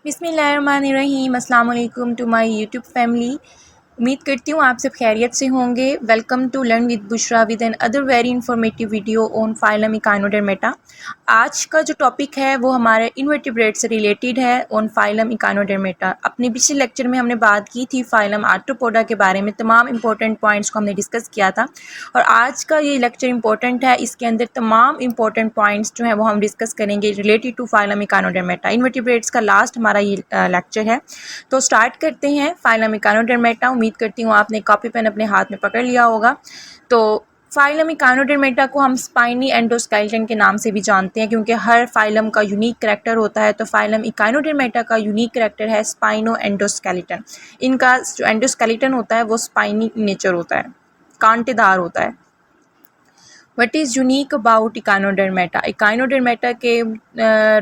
बिस्मिल्लाहिर्रहमानिर्रहीम। अस्सलाम वालेकुम टू माय यूट्यूब फैमिली। उम्मीद करती हूँ आप सब खैरियत से होंगे। Welcome to learn with Bushra with another very informative video on phylum echinodermata. आज का जो टॉपिक है वो हमारे इनवर्टिब्रेट से रिलेटेड है, ऑन फाइलम इकाइनोडर्मेटा। अपने पिछले लेक्चर में हमने बात की थी फाइलम आर्थ्रोपोडा के बारे में, तमाम इंपॉर्टेंट पॉइंट्स को हमने डिस्कस किया था और आज का ये लेक्चर इंपॉर्टेंट है। इसके अंदर तमाम इंपॉर्टेंट पॉइंट्स जो हैं वो हम डिस्कस करेंगे related to phylum echinodermata. Invertebrates का लास्ट हमारा ये लेक्चर है, तो स्टार्ट करते हैं फाइलम इकाइनोडर्मेटा। उम्मीद करती हूँ आपने कॉपी पेन अपने हाथ में पकड़ लिया होगा। तो फाइलम इकाइनोडर्मेटा को हम स्पाइनी एंडोस्केलेटन के नाम से भी जानते हैं, क्योंकि हर फाइलम का यूनिक करैक्टर होता है। तो फाइलम इकाइनोडर्मेटा का यूनिक करैक्टर है स्पाइनो एंडोस्केलेटन। इनका जो एंडोस्केलेटन होता है वो स्पाइनी नेचर होता है, कांटेदार होता है। What is unique about Echinodermata? Echinodermata के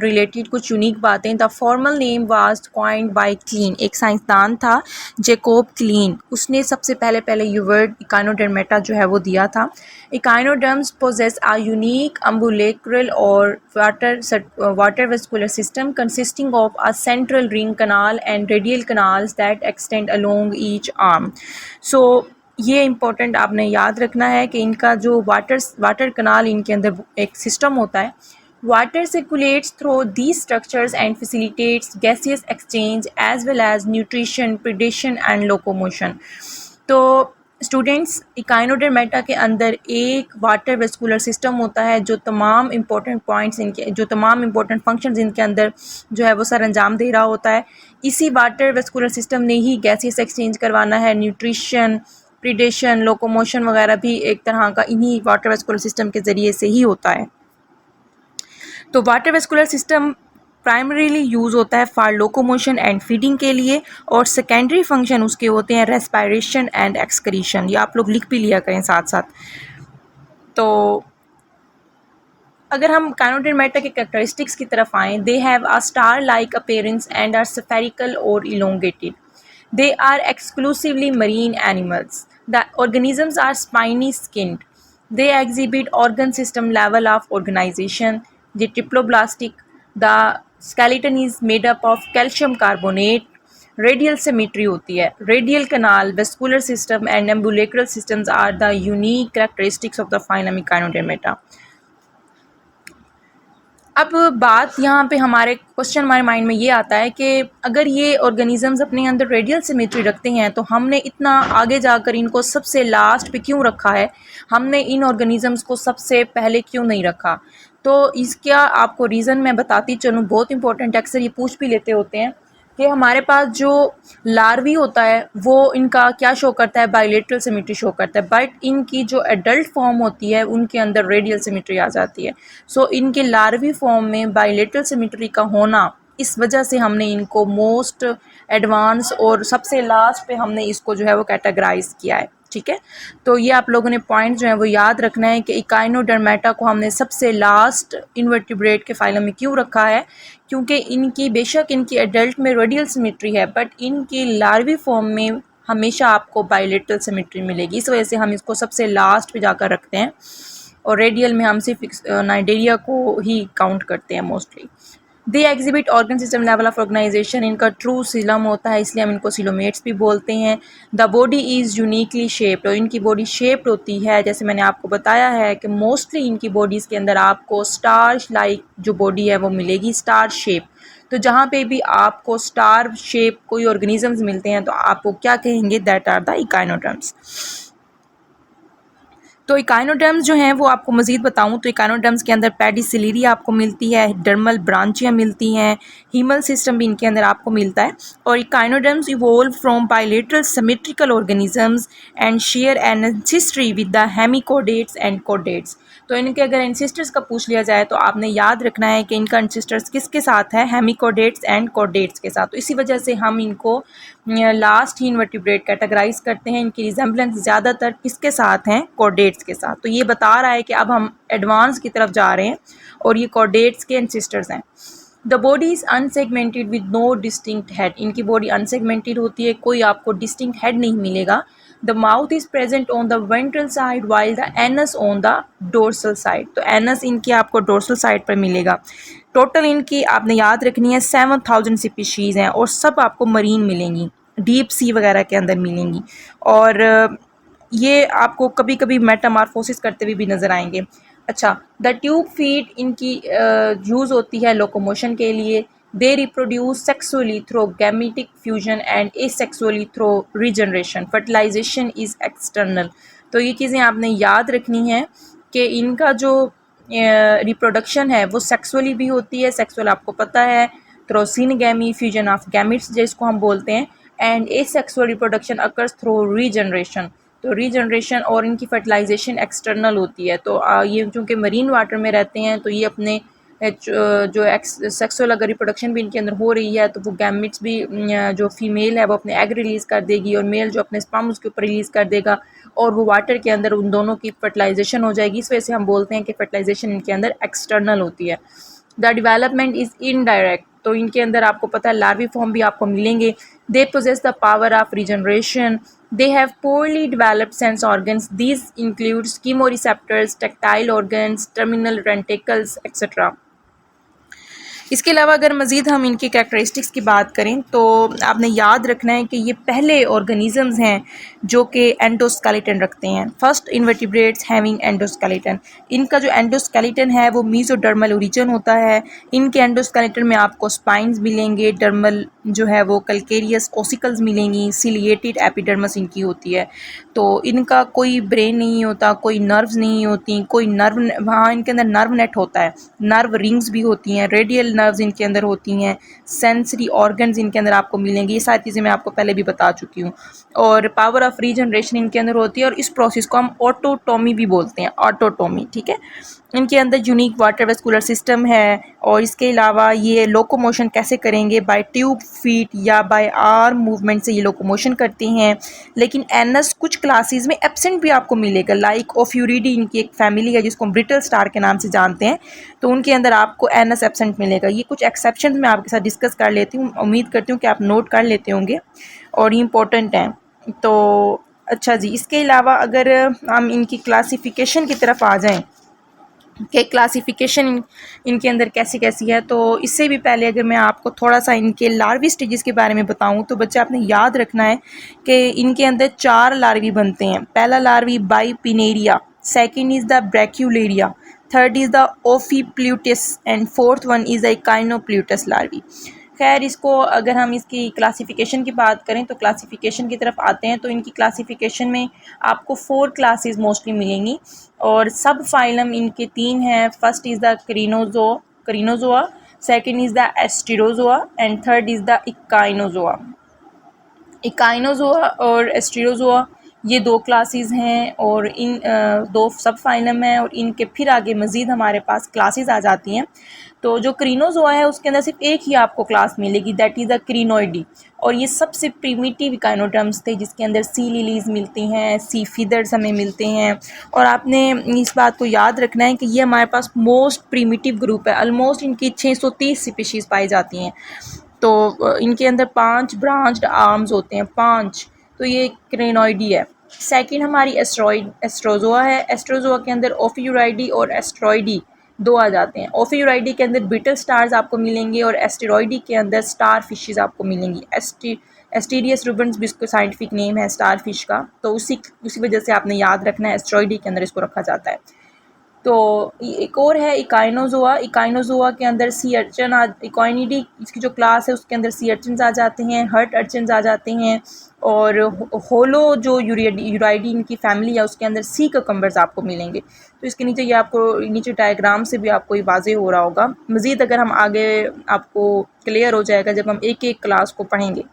रिलेटेड कुछ यूनिक बातें। The formal name was coined bye clean. एक साइंसदान था जैकोब क्लीन, उसने सबसे पहले ये वर्ड इकाइनोडर्मेटा जो है वो दिया था। Echinoderms possess a unique ambulacral और water vascular system consisting of a central ring canal and radial canals that extend along each arm. So ये इम्पोर्टेंट आपने याद रखना है कि इनका जो वाटर कनाल, इनके अंदर एक सिस्टम होता है। Water circulates through these structures and facilitates gaseous exchange as well as nutrition, predation and locomotion. तो स्टूडेंट्स, इकाइनोडर्मेटा के अंदर एक वाटर वेस्कुलर सिस्टम होता है जो तमाम इंपॉर्टेंट पॉइंट्स इनके, जो तमाम इंपॉर्टेंट फंक्शंस इनके अंदर जो है वो सर अंजाम दे रहा होता है। इसी वाटर वेस्कुलर सिस्टम ने ही गैसियस एक्सचेंज करवाना है, न्यूट्रिशन, प्रिडेशन, लोकोमोशन वगैरह भी एक तरह का इन्हीं वाटर वेस्कुलर सिस्टम के ज़रिए से ही होता है। तो water vascular system primarily use होता है फॉर लोकोमोशन एंड फीडिंग के लिए, और सेकेंडरी फंक्शन उसके होते हैं रेस्पायरेशन एंड एक्सक्रीशन। ये आप लोग लिख भी लिया करें साथ साथ। तो अगर हम इकाइनोडर्मेटा के कैरेक्टरिस्टिक्स की तरफ आएँ, they have a star like appearance and are spherical और elongated. They are exclusively marine animals. The organisms are spiny skinned. They exhibit organ system level of organization. They triploblastic. The skeleton is made up of calcium carbonate. Radial symmetry होती है. Radial canal, vascular system and ambulacral systems are the unique characteristics of the phylum Echinodermata. अब बात यहाँ पे हमारे question हमारे mind में ये आता है कि अगर ये ऑर्गेनिजम्स अपने अंदर रेडियल सिमेट्री रखते हैं तो हमने इतना आगे जाकर इनको सबसे लास्ट पे क्यों रखा है? हमने इन ऑर्गेनिजम्स को सबसे पहले क्यों नहीं रखा? तो इसका आपको रीज़न मैं बताती चलूँ, बहुत इंपॉर्टेंट। अक्सर ये पूछ भी लेते होते हैं कि हमारे पास जो लार्वी होता है वो इनका क्या शो करता है? बायलेटरल सिमेट्री शो करता है, बट इनकी जो एडल्ट फॉर्म होती है उनके अंदर रेडियल सिमेट्री आ जाती है। सो इनके लार्वी फॉर्म में बायलेटरल सिमेट्री का होना, इस वजह से हमने इनको मोस्ट एडवांस और सबसे लास्ट पे हमने इसको जो है वो कैटेगराइज किया है। ठीक है, तो ये आप लोगों ने पॉइंट जो है वो याद रखना है कि इकाइनोडर्मेटा को हमने सबसे लास्ट इन्वर्टिब्रेट के फाइलम में क्यों रखा है, क्योंकि इनकी बेशक इनकी एडल्ट में रेडियल सिमेट्री है, बट इनकी लार्वी फॉर्म में हमेशा आपको बायलेटरल सिमेट्री मिलेगी। इस वजह से हम इसको सबसे लास्ट पे जाकर रखते हैं, और रेडियल में हम सिर्फ नाइडेरिया को ही काउंट करते हैं mostly. They exhibit organ system level of organization. इनका ट्रू सिलम होता है, इसलिए हम इनको सिलोमेट्स भी बोलते हैं। The body is uniquely shaped, और इनकी बॉडी शेप्ड होती है, जैसे मैंने आपको बताया है कि मोस्टली इनकी बॉडीज़ के अंदर आपको स्टार लाइक जो बॉडी है वो मिलेगी, स्टार शेप। तो जहाँ पे भी आपको स्टार शेप कोई ऑर्गेनिजम्स मिलते हैं तो आपको क्या कहेंगे? That are the echinoderms. तो इकाइनोडर्म्स जो हैं वो आपको मज़ीद बताऊं तो इकाइनोडर्म्स के अंदर पेडिसिलिरी आपको मिलती है, डर्मल ब्रांचियाँ मिलती हैं, हीमल सिस्टम भी इनके अंदर आपको मिलता है। और echinoderms evolve from bilateral symmetrical organisms and share an ancestry with the hemichordates and chordates. तो इनके अगर एंसेस्टर्स का पूछ लिया जाए तो आपने याद रखना है कि इनका एंसेस्टर्स किसके साथ है? हेमिकोडेट्स एंड कोडेट्स के साथ। तो इसी वजह से हम इनको लास्ट ही इन्वर्टिब्रेट कैटेगराइज करते हैं। इनकी रिजेम्बलेंस ज़्यादातर किसके साथ हैं? कोडेट्स के साथ। तो ये बता रहा है कि अब हम एडवांस की तरफ जा रहे हैं और ये कोडेट्स के एंसेस्टर्स हैं। The body is unsegmented with no distinct head. इनकी बॉडी अनसेगमेंटेड होती है, कोई आपको डिस्टिंक्ट हेड नहीं मिलेगा। The mouth is present on the ventral side while the anus on the dorsal side. तो एनस इनकी आपको डोर्सल साइड पर मिलेगा। टोटल इनकी आपने याद रखनी है 7000 स्पीशीज़ हैं और सब आपको मरीन मिलेंगी, डीप सी वगैरह के अंदर मिलेंगी। और ये आपको कभी कभी मेटामॉर्फोसिस करते हुए भी नज़र आएंगे। अच्छा, द ट्यूब फीट इनकी यूज़ होती है लोकोमोशन के लिए। They reproduce sexually through gametic fusion and asexually through regeneration. Fertilization is external. तो ये चीज़ें आपने याद रखनी है कि इनका जो रिप्रोडक्शन है वो सेक्सुअली भी होती है। सेक्सुअल आपको पता है, through syngamy, fusion of gametes जिसको हम बोलते हैं। And asexual reproduction occurs through regeneration. तो रीजनरेशन और इनकी फर्टिलाइजेशन एक्सटर्नल होती है। तो ये चूँकि मरीन वाटर में रहते हैं तो ये अपने जो सेक्सुअल अगर रिप्रोडक्शन भी इनके अंदर हो रही है तो वो गैमेट्स भी जो फीमेल है वो अपने एग रिलीज़ कर देगी और मेल जो अपने स्पर्म उसके ऊपर रिलीज़ कर देगा और वो वाटर के अंदर उन दोनों की फर्टिलाइजेशन हो जाएगी। इस वजह से हम बोलते हैं कि फर्टिलाइजेशन इनके अंदर एक्सटर्नल होती है। The development is indirect. तो इनके अंदर आपको पता है लार्वी फॉर्म भी आपको मिलेंगे। They possess the power of regeneration. They have poorly developed sense organs. These include chemoreceptors, tactile organs, terminal tentacles, etc. इसके अलावा अगर मज़ीद हम इनकी कैरेक्टरिस्टिक्स की बात करें तो आपने याद रखना है कि ये पहले ऑर्गेनिज़म्स हैं जो कि एंडोस्केलेटन रखते हैं। First invertebrates having endoskeleton. इनका जो एंडोस्केलेटन है वो मीजोडर्मल ओरिजिन होता है। इनके एंडोस्केलेटन में आपको स्पाइंस मिलेंगे, डर्मल जो है वो कैल्केरियस ओसिकल्स मिलेंगी, सिलिएटेड एपिडर्मस इनकी होती है। तो इनका कोई ब्रेन नहीं होता, कोई नर्व्स नहीं होती, कोई नर्व, हाँ इनके अंदर नर्व नेट होता है, नर्व रिंग्स भी होती हैं, रेडियल नर्व्स इनके अंदर होती हैं, सेंसरी ऑर्गन्स इनके अंदर आपको मिलेंगे। ये सारी चीज़ें मैं आपको पहले भी बता चुकी हूँ। और पावर ऑफ रीजनरेशन इनके अंदर होती है और इस प्रोसेस को हम ऑटोटोमी भी बोलते हैं, ऑटोटोमी, ठीक है। इनके अंदर यूनिक वाटर वेस्कुलर सिस्टम है और इसके अलावा ये लोकोमोशन कैसे करेंगे, बाय ट्यूब फीट या बाय आर्म मूवमेंट से ये लोकोमोशन करती हैं। लेकिन एनस कुछ क्लासेस में एब्सेंट भी आपको मिलेगा, लाइक ओफ्यूरिडी इनकी एक फैमिली है जिसको हम ब्रिटल स्टार के नाम से जानते हैं, तो उनके अंदर आपको एनस एब्सेंट मिलेगा। ये कुछ एक्सेप्शन मैं आपके साथ डिस्कस कर लेती हूँ, उम्मीद करती हूँ कि आप नोट कर लेते होंगे और ये इंपॉर्टेंट हैं। तो अच्छा जी, इसके अलावा अगर हम इनकी क्लासिफिकेशन की तरफ आ जाएँ कि क्लासिफिकेशन इनके अंदर कैसी कैसी है, तो इससे भी पहले अगर मैं आपको थोड़ा सा इनके लार्वी स्टेजेस के बारे में बताऊं तो बच्चे आपने याद रखना है कि इनके अंदर 4 लार्वी बनते हैं। पहला larvae bipinnaria, second is the brachiolaria, third is the ophiopluteus and fourth one is the echinopluteus larvae. खैर, इसको अगर हम इसकी क्लासिफिकेशन की बात करें तो क्लासिफिकेशन की तरफ आते हैं तो इनकी क्लासिफिकेशन में आपको 4 क्लासेस मोस्टली मिलेंगी और सब फाइलम इनके 3 हैं। First is the crinozoa, second is the asterozoa and third is the echinozoa. Echinozoa और एस्टेरोजोआ ये 2 क्लासेस हैं और इन 2 सब फाइलम हैं और इनके फिर आगे मज़ीद हमारे पास क्लासेस आ जाती हैं। तो जो क्रीनोजोआ है उसके अंदर सिर्फ एक ही आपको क्लास मिलेगी, दैट इज़ द क्रीनोइडी, और ये सबसे प्रीमिटिव इकाइनोडर्म्स थे जिसके अंदर सी लिलीज मिलती हैं, सी फीदर्स हमें मिलते हैं। और आपने इस बात को याद रखना है कि ये हमारे पास मोस्ट प्रीमिटिव ग्रुप है, ऑलमोस्ट इनकी 630 स्पीशीज़ पाई जाती हैं। तो इनके अंदर 5 ब्रांच्ड आर्म्स होते हैं, 5। तो ये क्रेनोइडी है। सेकंड हमारी एस्ट्रोजोआ है। एस्ट्रोजोआ के अंदर ओफियूराइडी और एस्ट्रॉइडी 2 आ जाते हैं। ओफियूराइडी के अंदर बीटल स्टार्स आपको मिलेंगे और एस्टेरॉइडी के अंदर स्टार फिशेस आपको मिलेंगी। एस्टीरियस रूबेंस भी इसको साइंटिफिक नेम है स्टार फिश का, तो उसी वजह से आपने याद रखना है एस्ट्रॉइडी के अंदर इसको रखा जाता है। तो एक और है इकाइनोजोआ। इकाइनोजोआ के अंदर सी अर्चन, इकोइनिडी इसकी जो क्लास है उसके अंदर सी अर्चन्स आ जाते हैं, हर्ट अर्चन्स आ जाते हैं और होलो जो यूराइडी इनकी फैमिली है उसके अंदर सी ककम्बर्स आपको मिलेंगे। तो इसके नीचे ये आपको नीचे डायग्राम से भी आपको ये वाज़ेह हो रहा होगा। मज़ीद अगर हम आगे आपको क्लियर हो जाएगा जब हम एक एक क्लास को पढ़ेंगे।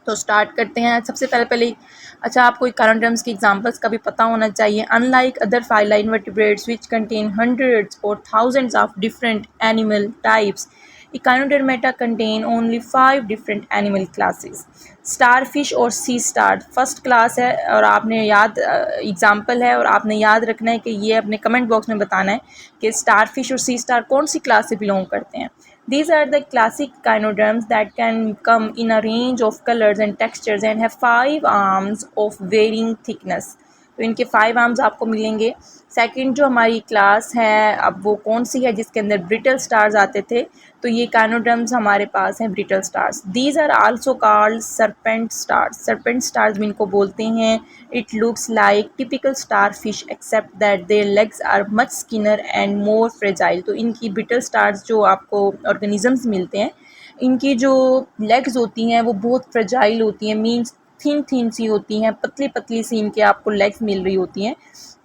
तो स्टार्ट करते हैं। सबसे पहले अच्छा, आपको इकाइनोडर्म्स की एग्जांपल्स का भी पता होना चाहिए। Unlike other phyla invertebrates which contain hundreds और thousands of different animal types, echinodermata contain only 5 different animal classes. Starfish और सी स्टार फर्स्ट क्लास है और आपने याद एग्जाम्पल है और आपने याद रखना है कि ये अपने कमेंट बॉक्स में बताना है कि स्टारफिश और सी स्टार कौन सी क्लास से बिलोंग करते हैं। These are the classic echinoderms that can come in a range of colors and textures and have 5 arms of varying thickness. तो इनके 5 आर्म्स आपको मिलेंगे। सेकंड जो हमारी क्लास है, अब वो कौन सी है जिसके अंदर ब्रिटल स्टार्स आते थे, तो ये काइनोड्रम्स हमारे पास हैं brittle stars. These are also called serpent stars. Serpent stars भी इनको बोलते हैं। It looks like typical starfish except that their legs are much skinnier and more fragile. तो इनकी ब्रिटल स्टार्स जो आपको ऑर्गेनिजम्स मिलते हैं, इनकी जो लेग्स होती हैं वो बहुत फ्रेजाइल होती हैं, मीन्स थिन थिन सी होती हैं, पतली पतली सी इनके आपको लेग्स मिल रही होती हैं।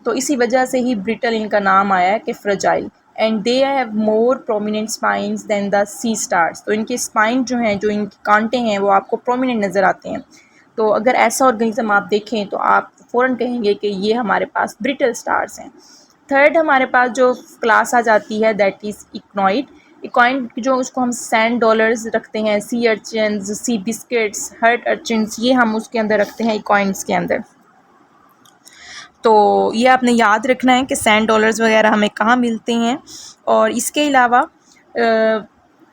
तो इसी वजह से ही ब्रिटल इनका नाम आया है कि fragile. And they have more prominent spines than the sea stars. तो इनके स्पाइन जो हैं, जो इनके कांटे हैं, वो आपको प्रोमिनेंट नज़र आते हैं। तो अगर ऐसा ऑर्गेनिज्म आप देखें तो आप फ़ौरन कहेंगे कि ये हमारे पास ब्रिटल स्टार्स हैं। थर्ड हमारे पास जो क्लास आ जाती है दैट इज़ इक्नॉइड। इक्वाइन जो उसको हम सैंड डॉलर्स रखते हैं, सी अर्चिन्स, सी बिस्किट्स, हर्ट अर्चिन्स, ये हम उसके अंदर रखते हैं इक्वाइंस के अंदर। तो ये आपने याद रखना है कि सैंड डॉलर्स वगैरह हमें कहाँ मिलते हैं। और इसके अलावा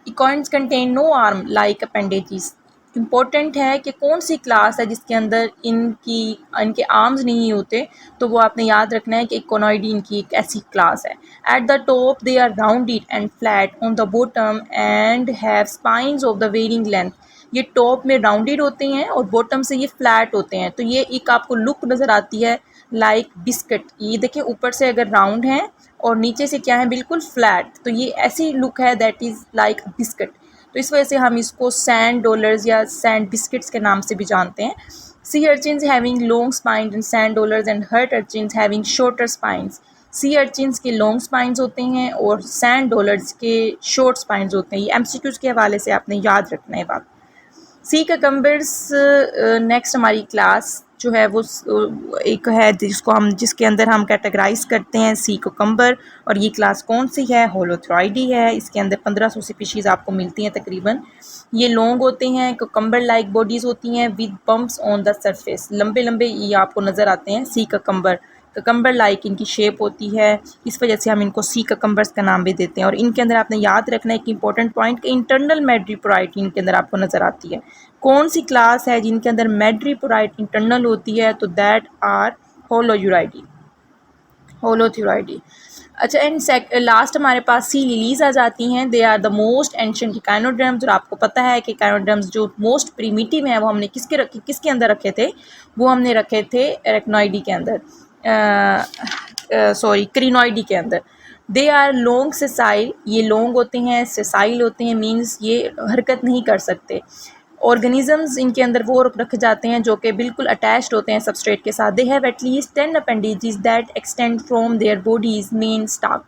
echinoids contain no arm like appendages. Important है कि कौन सी क्लास है जिसके अंदर इनके आर्म्स नहीं होते, तो वो आपने याद रखना है कि इकोनॉइडी इनकी एक ऐसी क्लास है। At the top they are rounded and flat on the bottom and have spines of the varying length. ये टॉप में राउंडेड होते हैं और बॉटम से ये फ्लैट होते हैं। तो ये एक आपको लुक नज़र आती है लाइक बिस्किट। ये देखिए ऊपर से अगर राउंड है और नीचे से क्या है, बिल्कुल फ्लैट, तो ये ऐसी लुक है दैट इज़ लाइक बिस्किट। तो इस वजह से हम इसको सैंड डॉलर्स या सैंड बिस्किट्स के नाम से भी जानते हैं। Sea urchins having long spine and sand dollars and heart urchins having shorter spines. Sea urchins के लॉन्ग स्पाइंस होते हैं और सैंड डॉलर्स के शॉर्ट स्पाइंस होते हैं। ये एमसीक्यूज़ के हवाले से आपने याद रखना है बात। सी ककम्बर्स नेक्स्ट हमारी क्लास जो है वो एक है जिसके अंदर हम कैटेगराइज करते हैं सी कोकम्बर। और ये क्लास कौन सी है, होलोथ्राइडी है। इसके अंदर 1500 स्पीशीज़ आपको मिलती हैं तकरीबन। ये लॉन्ग होते हैं, कोकम्बर लाइक बॉडीज़ होती हैं with bumps on the surface. लंबे लंबे ये आपको नज़र आते हैं सी ककम्बर। ककम्बर लाइक इनकी शेप होती है, इस वजह से हम इनको सी ककम्बर्स का नाम भी देते हैं। और इनके अंदर आपने याद रखना है एक इंपॉर्टेंट पॉइंट कि इंटरनल मैड्रीपोराइट इनके अंदर आपको नज़र आती है। कौन सी क्लास है जिनके अंदर मैड्रीपोराइट इंटरनल होती है, तो दैट आर होलोथ्राइडी। अच्छा, एंड लास्ट हमारे पास सी लिलीज आ जाती हैं। They are the most ancient echinoderms. और आपको पता है कि इकाइनोडर्म्स जो मोस्ट प्रीमिटिव हैं वो हमने किसके अंदर रखे थे, वो हमने रखे थे एरेक्नोइडी के अंदर, क्रिनोइडी के अंदर। They are long sessile. ये लॉन्ग होते हैं, सेसाइल होते हैं, मीन्स ये हरकत नहीं कर सकते। ऑर्गेनिजम्स इनके अंदर वो रखे जाते हैं जो कि बिल्कुल अटैच्ड होते हैं सबस्ट्रेट के साथ। They have at least 10 appendages that extend from their bodies main stalk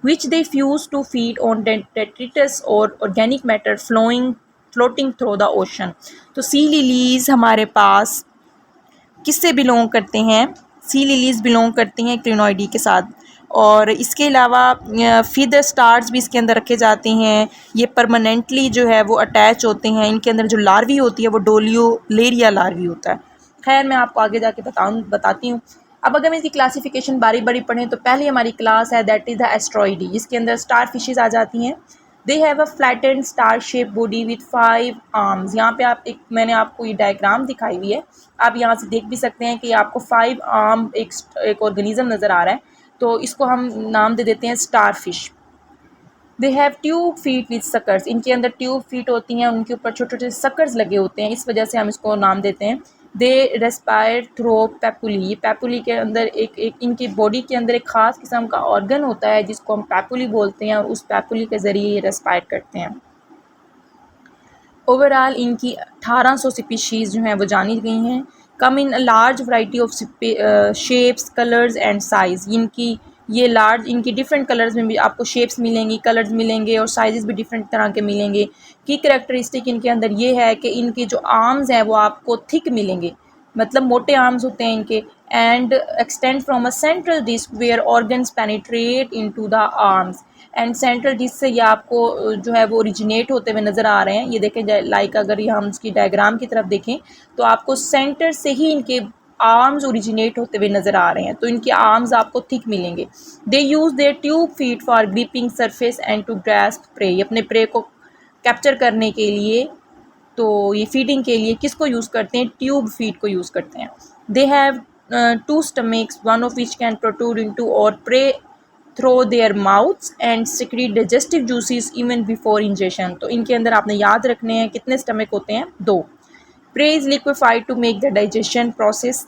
which they use to feed on detritus और organic matter floating through the ocean. तो सी लिलीज हमारे पास किससे बिलोंग करते हैं, सी लिलीज बिलोंग करती हैं क्लिनोइडी के साथ। और इसके अलावा फीदर स्टार्स भी इसके अंदर रखे जाते हैं। ये परमानेंटली जो है वो अटैच होते हैं। इनके अंदर जो लार्वी होती है वो डोलियोलेरिया लार्वी होता है। खैर मैं आपको आगे जाके बताती हूँ। अब अगर हम इसकी क्लासिफिकेशन बारी बारी पढ़ें तो पहली हमारी क्लास है दैट इज़ द एस्ट्रॉइडी, जिसके अंदर स्टार फिशेज आ जाती हैं। They have a flattened star shape body with 5 arms. यहाँ पे मैंने आपको ये डायग्राम दिखाई हुई है, आप यहाँ से देख भी सकते हैं कि आपको 5 आर्म एक ऑर्गेनिज्म नज़र आ रहा है। तो इसको हम नाम दे देते हैं star fish. They have tube feet with suckers. इनके अंदर ट्यूब फीट होती हैं, उनके ऊपर छोटे छोटे सकर्स लगे होते हैं, इस वजह से हम इसको नाम देते हैं। दे रेस्पायर थ्रो पैपुली। ये पैपुली के अंदर एक इनकी बॉडी के अंदर एक ख़ास किस्म का ऑर्गन होता है जिसको हम पैपुली बोलते हैं, और उस पैपुली के ज़रिए ये रेस्पायर करते हैं। ओवरऑल इनकी 1800 स्पीशीज़ जो हैं वो जानी गई हैं। Come in large variety of shapes, colours and size. इनकी डिफरेंट कलर्स में भी आपको शेप्स मिलेंगी, कलर्स मिलेंगे और साइज़ भी डिफरेंट तरह के मिलेंगे। की करैक्टरिस्टिक इनके अंदर ये है कि इनके जो आर्म्स हैं वो आपको थिक मिलेंगे, मतलब मोटे आर्म्स होते हैं इनके। And extend from a central disc where organs penetrate into the arms. And central disc से ये आपको जो है वो ओरिजिनेट होते हुए नज़र आ रहे हैं। ये देखें, लाइक अगर ये हम इसकी डायग्राम की तरफ देखें तो आपको सेंटर से ही इनके आर्म्स ओरिजिनेट होते हुए नज़र आ रहे हैं। तो इनके आर्म्स आपको थिक मिलेंगे। They use their tube feet for gripping surface and to grasp prey. अपने प्रे को कैप्चर करने के लिए, तो ये फीडिंग के लिए किसको यूज़ करते हैं, ट्यूब फीड को यूज़ करते हैं। They have two stomachs, one of which can protrude into और prey through their mouths and secrete digestive juices even before ingestion. तो इनके अंदर आपने याद रखने हैं कितने स्टमक होते हैं, 2। Prey is liquified to make the digestion process.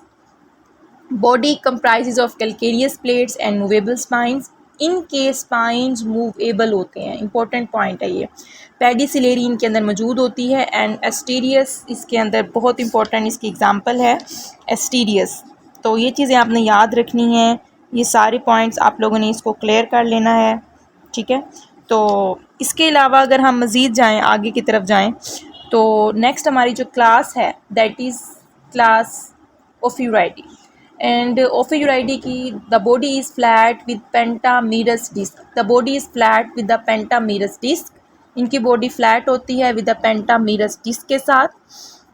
Body comprises of calcareous plates and movable spines. इनके स्पाइंस मूवेबल होते हैं, इंपॉर्टेंट पॉइंट है ये। पेडिसिलेरी इनके अंदर मौजूद होती है एंड एस्टीरियस इसके अंदर बहुत इंपॉर्टेंट इसकी एग्जांपल है एस्टीरियस। तो ये चीज़ें आपने याद रखनी हैं, ये सारे पॉइंट्स आप लोगों ने इसको क्लियर कर लेना है, ठीक है। तो इसके अलावा अगर हम मज़ीद जाएँ, आगे की तरफ जाएँ, तो नेक्स्ट हमारी जो क्लास है that is class Ophiuroidea. And Ophiuroidea की the body is flat with pentamerous disc. The body is flat with the pentamerous disc. इनकी बॉडी फ्लैट होती है विद द पेंटामीरस डिस्क के साथ।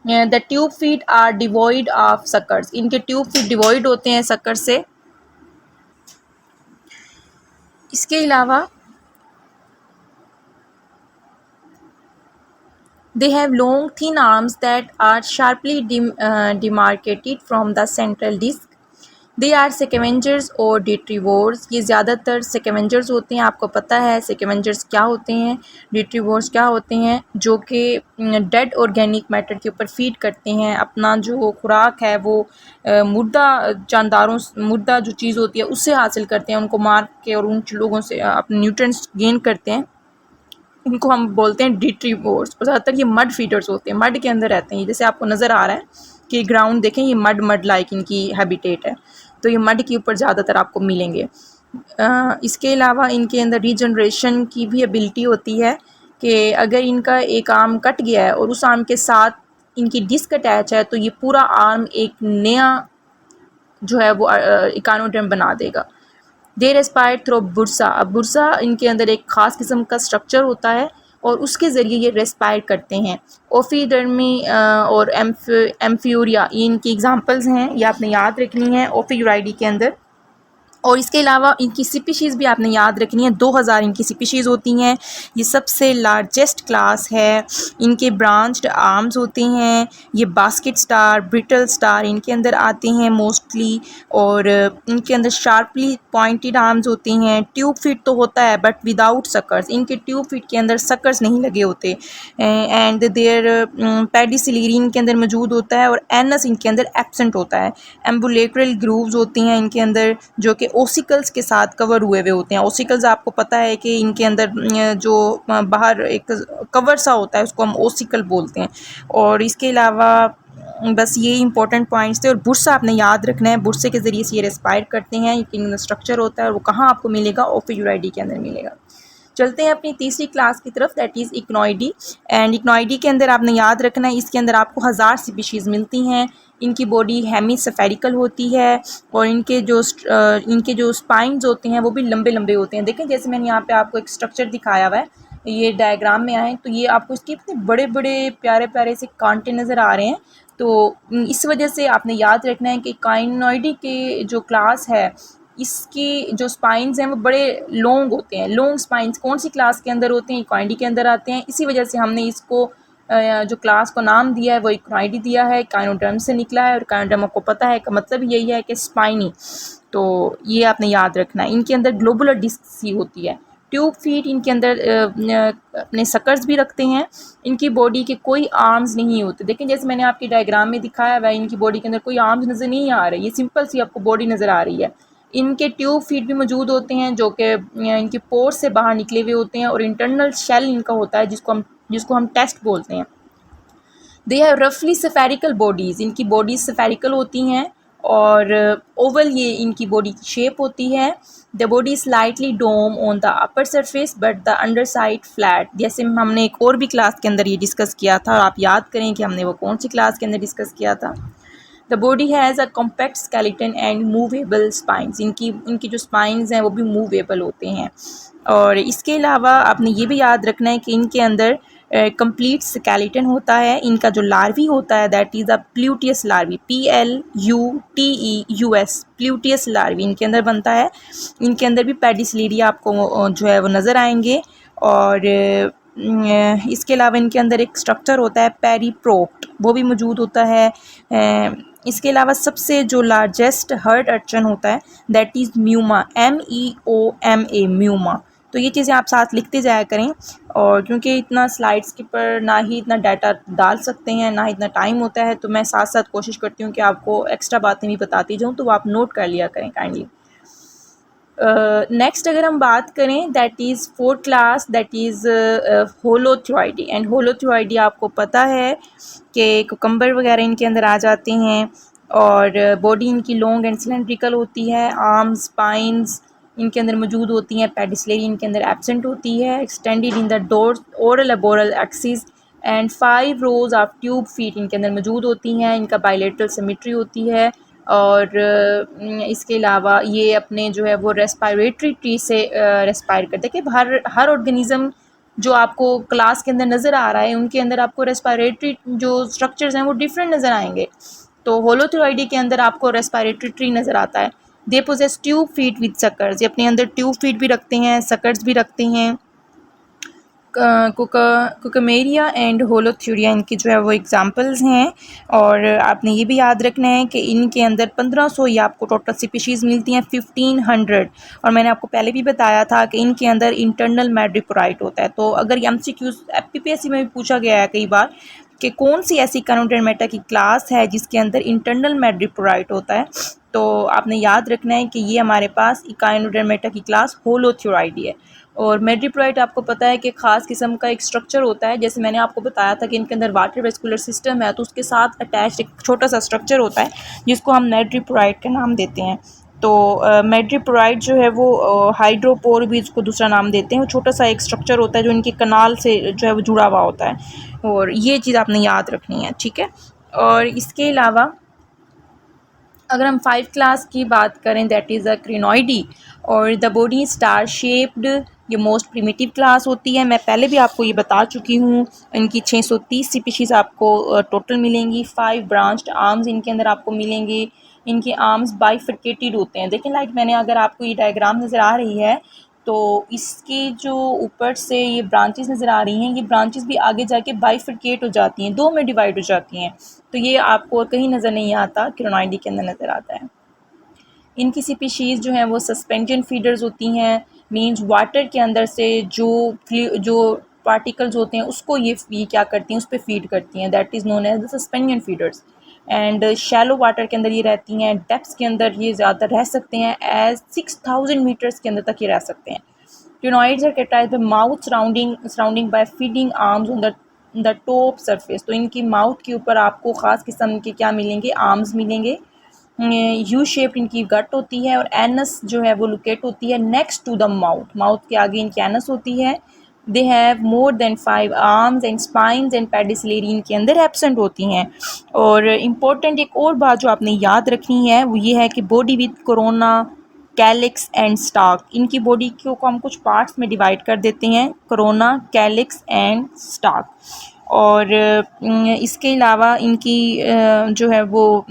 The tube feet are devoid of suckers. इनके tube feet devoid होते हैं sucker से। इसके अलावा they have long thin arms that are sharply demarcated from the central disc. They are scavengers और retrievers। ये ज़्यादातर scavengers होते हैं, आपको पता है scavengers क्या होते हैं, retrievers क्या होते हैं, जो कि डेड ऑर्गेनिक मैटर के ऊपर फीड करते हैं। अपना जो खुराक है वो मुर्दा जानदारों, मुर्दा जो चीज़ होती है उससे हासिल करते हैं, उनको मार के और उन लोगों से अपने न्यूट्रिएंट्स गेन करते हैं। इनको हम बोलते हैं डिट्रीवोर्स। और ज़्यादातर ये मड फीडर्स होते हैं, मड के अंदर रहते हैं। जैसे आपको नज़र आ रहा है कि ग्राउंड देखें, ये मड लाइक इनकी हैबिटेट है, तो ये मड के ऊपर ज़्यादातर आपको मिलेंगे। इसके अलावा इनके अंदर रीजनरेशन की भी एबिलिटी होती है कि अगर इनका एक आर्म कट गया है और उस आर्म के साथ इनकी डिस्क अटैच है तो ये पूरा आर्म एक नया जो है वो इकानोडर्म बना देगा। दे रेस्पायर थ्रो बुर्सा। अब बुर्सा इनके अंदर एक ख़ास किस्म का स्ट्रक्चर होता है और उसके ज़रिए ये रेस्पायर करते हैं। ओफिडर्मी और एम्फ्यूरिया ये इनकी एग्जांपल्स हैं, ये आपने याद रखनी है ओफियूराइडी के अंदर। और इसके अलावा इनकी स्पीशीज़ भी आपने याद रखनी है, 2000 इनकी स्पीशीज़ होती हैं। ये सबसे लार्जेस्ट क्लास है। इनके ब्रांच्ड आर्म्स होते हैं। ये बास्केट स्टार, ब्रिटल स्टार इनके अंदर आते हैं मोस्टली। और इनके अंदर शार्पली पॉइंटेड आर्म्स होते हैं। ट्यूब फीट तो होता है बट विदाउट सकर्स। इनके ट्यूब फीट के अंदर सकर्स नहीं लगे होते। एंड देयर पेडिसिलेरी इनके अंदर मौजूद होता है और एनस इनके अंदर एब्सेंट होता है। एम्बुलेक्रल ग्रूव्स होती हैं इनके अंदर, जो कि ओसिकल्स के साथ कवर हुए हुए होते हैं। ओसिकल्स आपको पता है कि इनके अंदर जो बाहर एक कवर सा होता है उसको हम ओसिकल बोलते हैं। और इसके अलावा बस ये इंपॉर्टेंट पॉइंट्स थे। और बुर्सा आपने याद रखना है, बुर्से के ज़रिए से ये रेस्पायर करते हैं। ये स्ट्रक्चर होता है और वो कहाँ आपको मिलेगा, ओफियूराइडी के अंदर मिलेगा। चलते हैं अपनी तीसरी क्लास की तरफ, दैट इज़ इक्नॉइडी। एंड इक्नॉइडी के अंदर आपने याद रखना है, इसके अंदर आपको 1000 स्पीशीज़ मिलती हैं। इनकी बॉडी हेमीस्फेरिकल होती है और इनके जो स्पाइन्स होते हैं वो भी लंबे लंबे होते हैं। देखें जैसे मैंने यहाँ पे आपको एक स्ट्रक्चर दिखाया हुआ है, ये डायग्राम में आए तो ये आपको इसके इतने बड़े बड़े प्यारे प्यारे से कांटे नज़र आ रहे हैं। तो इस वजह से आपने याद रखना है कि काइनोइडी के जो क्लास है इसकी जो स्पाइन्स हैं वो बड़े लॉन्ग होते हैं। लॉन्ग स्पाइन्स कौन सी क्लास के अंदर होते हैं, इक्वाइडी के अंदर आते हैं। इसी वजह से हमने इसको जो क्लास को नाम दिया है वो इक्वाइडी दिया है, काइनोडर्म से निकला है। और काइनोडर्म आपको पता है का मतलब यही है कि स्पाइनी। तो ये आपने याद रखना है। इनके अंदर ग्लोबुलर डिस्क सी होती है। ट्यूब फीट इनके अंदर अपने सकर्स भी रखते हैं। इनकी बॉडी के कोई आर्म्स नहीं होते। देखें जैसे मैंने आपकी डायग्राम में दिखाया हुआ है, इनकी बॉडी के अंदर कोई आर्म्स नज़र नहीं आ रहे, ये सिंपल सी आपको बॉडी नज़र आ रही है। इनके ट्यूब फीट भी मौजूद होते हैं जो कि इनके पोर से बाहर निकले हुए होते हैं। और इंटरनल शेल इनका होता है जिसको हम टेस्ट बोलते हैं। दे हैव रफली स्फेरिकल बॉडीज़। इनकी बॉडीज स्फेरिकल होती हैं और ओवल ये इनकी बॉडी की शेप होती है। The body slightly dome on the upper surface but the underside flat. जैसे हमने एक और भी क्लास के अंदर ये डिस्कस किया था, और आप याद करें कि हमने वो कौन सी क्लास के अंदर डिस्कस किया था। The body has a compact skeleton and movable spines. इनकी जो स्पाइंस हैं वो भी मूवेबल होते हैं। और इसके अलावा आपने ये भी याद रखना है कि इनके अंदर कंप्लीट स्केलेटन होता है। इनका जो लार्वी होता है that is a pluteus larvae, PLUTEUS, pluteus larvae इनके अंदर बनता है। इनके अंदर भी पेडिसिलेरी आपको जो है वो नज़र आएंगे। और इसके अलावा इनके अंदर एक स्ट्रक्चर होता है पेरीप्रोक्ट, वो भी मौजूद होता है। इसके अलावा सबसे जो लार्जेस्ट हर्ट अर्चन होता है दैट इज़ म्यूमा, MEOMA, म्यूमा। तो ये चीज़ें आप साथ लिखते जाया करें, और क्योंकि इतना स्लाइड्स के पर ना ही इतना डाटा डाल सकते हैं, ना ही इतना टाइम होता है, तो मैं साथ साथ कोशिश करती हूँ कि आपको एक्स्ट्रा बातें भी बताती जाऊँ, तो वो आप नोट कर लिया करें काइंडली। नेक्स्ट अगर हम बात करें that is fourth class, that is Holothuroidea. And Holothuroidea आपको पता है कि कुकम्बर वगैरह इनके अंदर आ जाते हैं, और बॉडी इनकी लॉन्ग एंड सिलेंड्रिकल होती है, आर्म्स स्पाइंस इनके अंदर मौजूद होती हैं, पेडिसलरी इनके अंदर एब्सेंट होती है, extended in the door oral aboral axis, and 5 rows of tube feet इनके अंदर मौजूद होती हैं। इनका बायलेटरल सिमेट्री होती है, और इसके अलावा ये अपने जो है वो रेस्पायरेटरी ट्री से रेस्पायर करते हैं। कि हर ऑर्गेनिज़म जो आपको क्लास के अंदर नज़र आ रहा है उनके अंदर आपको रेस्पायरेटरी जो स्ट्रक्चर्स हैं वो डिफरेंट नज़र आएंगे। तो होलोथ्योइडी के अंदर आपको रेस्पायरेटरी ट्री नज़र आता है। They possess tube feet with suckers, ये अपने अंदर ट्यूब फीट भी रखते हैं, सकर्स भी रखते हैं। कुकमेरिया एंड होलोथ्यूरिया इनकी जो है वो एग्जांपल्स हैं। और आपने ये भी याद रखना है कि इनके अंदर 1500 ही आपको टोटल स्पीशीज़ मिलती हैं, 1500। और मैंने आपको पहले भी बताया था कि इनके अंदर इंटरनल मैड्रिपोराइट होता है। तो अगर MCQs PPSC में भी पूछा गया है कई बार कि कौन सी ऐसी इकाइनोडर्मेटा की क्लास है जिसके अंदर इंटरनल मैड्रिपोराइट होता है, तो आपने याद रखना है कि ये हमारे पास इकाइनोडर्मेटा की क्लास होलोथ्योराइडी है। और मैड्रिपोराइट आपको पता है कि ख़ास किस्म का एक स्ट्रक्चर होता है, जैसे मैंने आपको बताया था कि इनके अंदर वाटर वेस्कुलर सिस्टम है, तो उसके साथ अटैच एक छोटा सा स्ट्रक्चर होता है जिसको हम मैड्रिपोराइट का नाम देते हैं। तो मैड्रिपोराइट जो है वो हाइड्रोपोर भी इसको दूसरा नाम देते हैं। वो छोटा सा एक स्ट्रक्चर होता है जो इनके कनाल से जो है वो जुड़ा हुआ होता है, और ये चीज़ आपने याद रखनी है, ठीक है। और इसके अलावा अगर हम 5 क्लास की बात करें दैट इज़ अ क्रिनॉइडी, और द बॉडी स्टार शेप्ड, ये मोस्ट प्रिमिटिव क्लास होती है। मैं पहले भी आपको ये बता चुकी हूँ। इनकी 630 स्पीशीज़ आपको टोटल मिलेंगी। 5 ब्रांच्ड आर्म्स इनके अंदर आपको मिलेंगे। इनके आर्म्स बाइफरकेटेड होते हैं। देखें लाइक मैंने अगर आपको ये डायग्राम नज़र आ रही है तो इसके जो ऊपर से ये ब्रांचेस नज़र आ रही हैं, ये ब्रांचेस भी आगे जाके बाइफरकेट हो जाती हैं, 2 में डिवाइड हो जाती हैं। तो ये आपको कहीं नज़र नहीं आता, क्रिनॉइडी के अंदर नज़र आता है। इनकी स्पीशीज़ जो हैं वो सस्पेंजन फीडर्स होती हैं, मीन्स वाटर के अंदर से जो पार्टिकल्स होते हैं उसको ये क्या करती हैं, उस पर फीड करती हैं, that is known as the suspension feeders. And shallow water के अंदर ये रहती हैं, डेप्थ्स के अंदर ये ज़्यादा रह सकते हैं, एज 6000 मीटर्स के अंदर तक ये रह सकते हैं। Crinoids are characterised by mouth surrounding by feeding arms on the top surface. तो इनकी माउथ के ऊपर आपको ख़ास किस्म के क्या मिलेंगे, आर्म्स मिलेंगे। यू शेप्ड इनकी गट होती है, और एनस जो है वो लोकेट होती है next to the mouth, mouth के आगे इनकी एनस होती है। They have more than 5 arms and spines and pedicellariae इनके अंदर एब्सेंट होती हैं। और इम्पोर्टेंट एक और बात जो आपने याद रखनी है वो ये है कि body with corona, calyx and stock. इनकी बॉडी को हम कुछ पार्ट्स में डिवाइड कर देते हैं, कोरोना, कैलिक्स एंड स्टाक। और इसके अलावा इनकी जो है वो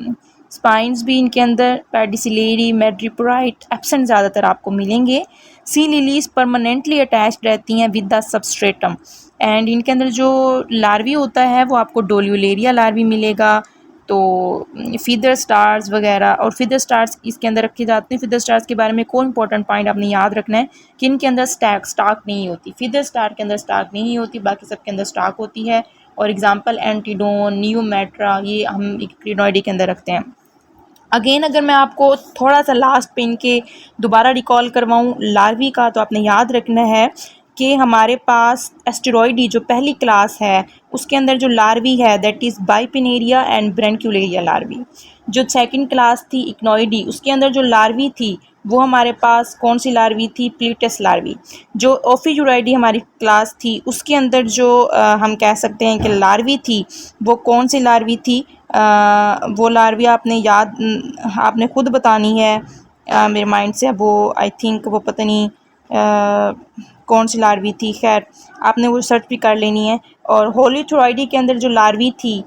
स्पाइंस भी इनके अंदर पेडिसलरी, मैड्रिपोराइट एब्सेंट ज़्यादातर आपको मिलेंगे। सी लिलीज परमानेंटली अटैच्ड रहती हैं विद द सबस्ट्रेटम। एंड इनके अंदर जो लार्वी होता है वो आपको डोल्यूलेरिया लार्वी मिलेगा। तो फीदर स्टार्स वगैरह, और फीदर स्टार्स इसके अंदर रखे जाते हैं। फीदर स्टार्स के बारे में कोई इंपॉर्टेंट पॉइंट आपने याद रखना है कि इनके अंदर स्टाक नहीं होती। फीदर स्टार के अंदर स्टाक नहीं होती, बाकी सब के अंदर स्टाक होती है। और एग्जांपल एंटीडोन, न्यूमेट्रा, ये हम क्रिनॉइडी के अंदर रखते हैं। अगेन अगर मैं आपको थोड़ा सा लास्ट पे इनके दोबारा रिकॉल करवाऊँ लार्वी का, तो आपने याद रखना है कि हमारे पास एस्टेरॉइडी जो पहली क्लास है उसके अंदर जो लार्वी है that is bipinnaria and brachiolaria larvae. जो सेकंड क्लास थी इक्नोइडी, उसके अंदर जो लार्वी थी वो हमारे पास कौन सी लार्वी थी, प्लीटस लार्वी। जो ओफिजुराइडी हमारी क्लास थी उसके अंदर जो हम कह सकते हैं कि लार्वी थी वो कौन सी लार्वी थी, वो लार्वी आपने खुद बतानी है। मेरे माइंड से वो आई थिंक वो पता नहीं कौन सी लार्वी थी, खैर आपने वो सर्च भी कर लेनी है। और होलोथ्योइडी के अंदर जो लार्वी थी,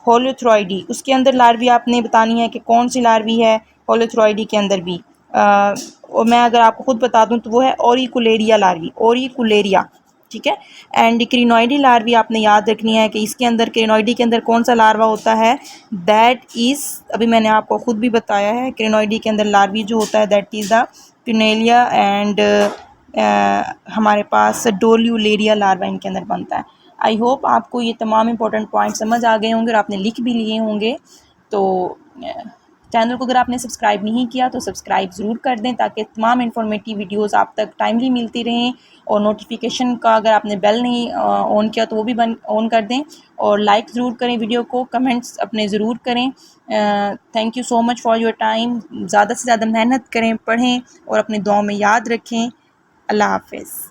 होलोथ्योइडी उसके अंदर लार्वी आपने बतानी है कि कौन सी लार्वी है होलोथ्योइडी के अंदर भी। और मैं अगर आपको खुद बता दूं तो वो है ओरिकुलेरिया लार्वी, ओरिकुलेरिया। ठीक है। एंड क्रिनॉइडी लार्वी आपने याद रखनी है कि इसके अंदर क्रिनॉइडी के अंदर कौन सा लार्वा होता है, दैट इज़, अभी मैंने आपको ख़ुद भी बताया है, क्रिनॉइडी के अंदर लार्वी जो होता है दैट इज़ द प्यूनेलिया एंड हमारे पास डोर्यूलेरिया लार्वा इनके अंदर बनता है। आई होप आपको ये तमाम इंपॉर्टेंट पॉइंट समझ आ गए होंगे और आपने लिख भी लिए होंगे। तो चैनल को अगर आपने सब्सक्राइब नहीं किया तो सब्सक्राइब ज़रूर कर दें ताकि तमाम इन्फॉर्मेटिव वीडियोस आप तक टाइमली मिलती रहें। और नोटिफिकेशन का अगर आपने बेल नहीं ऑन किया तो वो भी ऑन कर दें। और लाइक ज़रूर करें वीडियो को, कमेंट्स अपने ज़रूर करें। Thank you so much for your time. ज़्यादा से ज़्यादा मेहनत करें, पढ़ें और अपने दुआओं में याद रखें। अल्लाह हाफ़िज़।